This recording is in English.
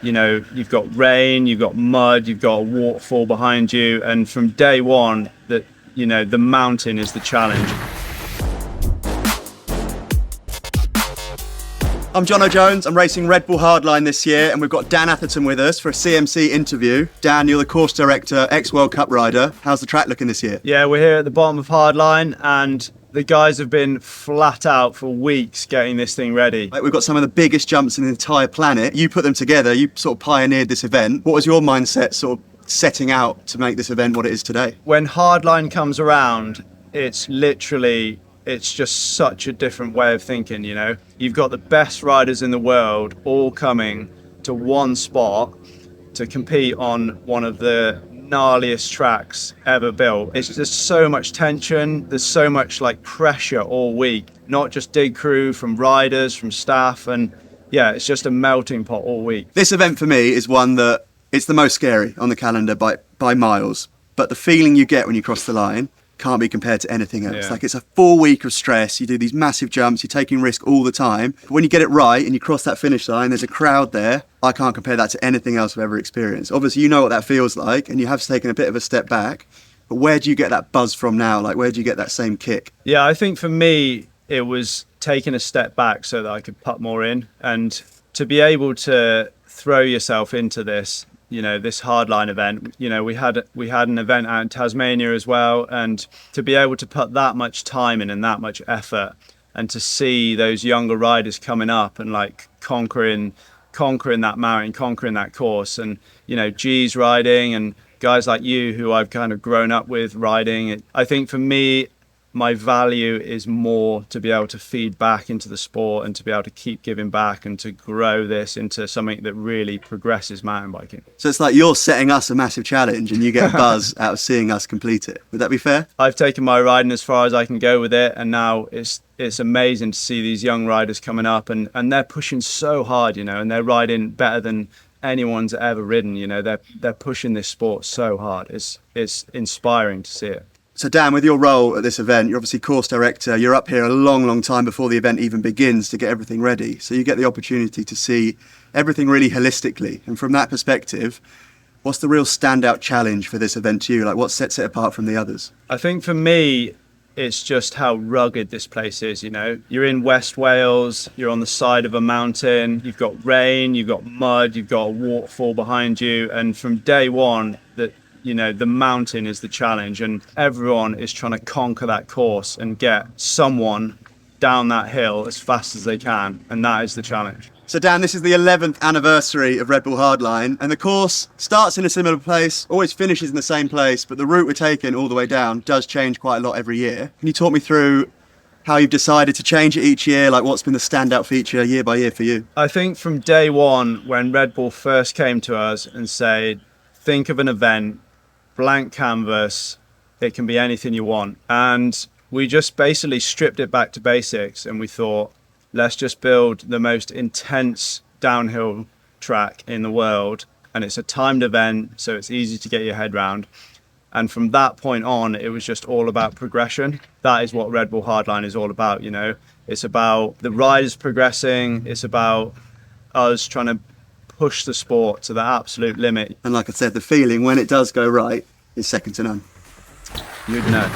you've got rain, you've got mud, you've got a waterfall behind you, and from day one, the mountain is the challenge. I'm Jono Jones. I'm racing Red Bull Hardline this year, and we've got Dan Atherton with us for a CMC interview. Dan, you're the course director, ex-World Cup rider. How's the track looking this year? Yeah, we're here at the bottom of Hardline, and the guys have been flat out for weeks getting this thing ready. We've got some of the biggest jumps in the entire planet. You put them together, you sort of pioneered this event. What was your mindset sort of setting out to make this event what it is today? When Hardline comes around, it's just such a different way of thinking, You've got the best riders in the world all coming to one spot to compete on one of the gnarliest tracks ever built. It's just so much tension. There's so much pressure all week, not just dig crew, from riders, from staff, and yeah, it's just a melting pot all week. This event for me is one that it's the most scary on the calendar by miles, but the feeling you get when you cross the line can't be compared to anything else. Yeah. It's a 4 week of stress. You do these massive jumps, you're taking risk all the time. But when you get it right and you cross that finish line, there's a crowd there. I can't compare that to anything else I've ever experienced. Obviously, you know what that feels like, and you have taken a bit of a step back. But where do you get that buzz from now? Where do you get that same kick? Yeah, I think for me, it was taking a step back so that I could put more in, and to be able to throw yourself into this. This hardline event, we had an event out in Tasmania as well, and to be able to put that much time in and that much effort, and to see those younger riders coming up and conquering that mountain, conquering that course, and G's riding and guys like you who I've kind of grown up with riding. I think for me, my value is more to be able to feed back into the sport and to be able to keep giving back and to grow this into something that really progresses mountain biking. So it's like you're setting us a massive challenge and you get a buzz out of seeing us complete it. Would that be fair? I've taken my riding as far as I can go with it, and now it's amazing to see these young riders coming up and they're pushing so hard, and they're riding better than anyone's ever ridden. They're pushing this sport so hard. It's inspiring to see it. So Dan, with your role at this event, you're obviously course director. You're up here a long, long time before the event even begins to get everything ready. So you get the opportunity to see everything really holistically. And from that perspective, what's the real standout challenge for this event to you? What sets it apart from the others? I think for me, it's just how rugged this place is. You're in West Wales, you're on the side of a mountain, you've got rain, you've got mud, you've got a waterfall behind you. And from day one, the mountain is the challenge, and everyone is trying to conquer that course and get someone down that hill as fast as they can, and that is the challenge. So Dan, this is the 11th anniversary of Red Bull Hardline, and the course starts in a similar place, always finishes in the same place, but the route we're taking all the way down does change quite a lot every year. Can you talk me through how you've decided to change it each year? What's been the standout feature year by year for you? I think from day one, when Red Bull first came to us and said, think of an event, blank canvas, it can be anything you want. And we just basically stripped it back to basics, and we thought, let's just build the most intense downhill track in the world. And it's a timed event, so it's easy to get your head round. And from that point on, it was just all about progression. That is what Red Bull Hardline is all about, It's about the riders progressing. It's about us trying to push the sport to the absolute limit. And like I said, the feeling when it does go right is second to none. You'd know.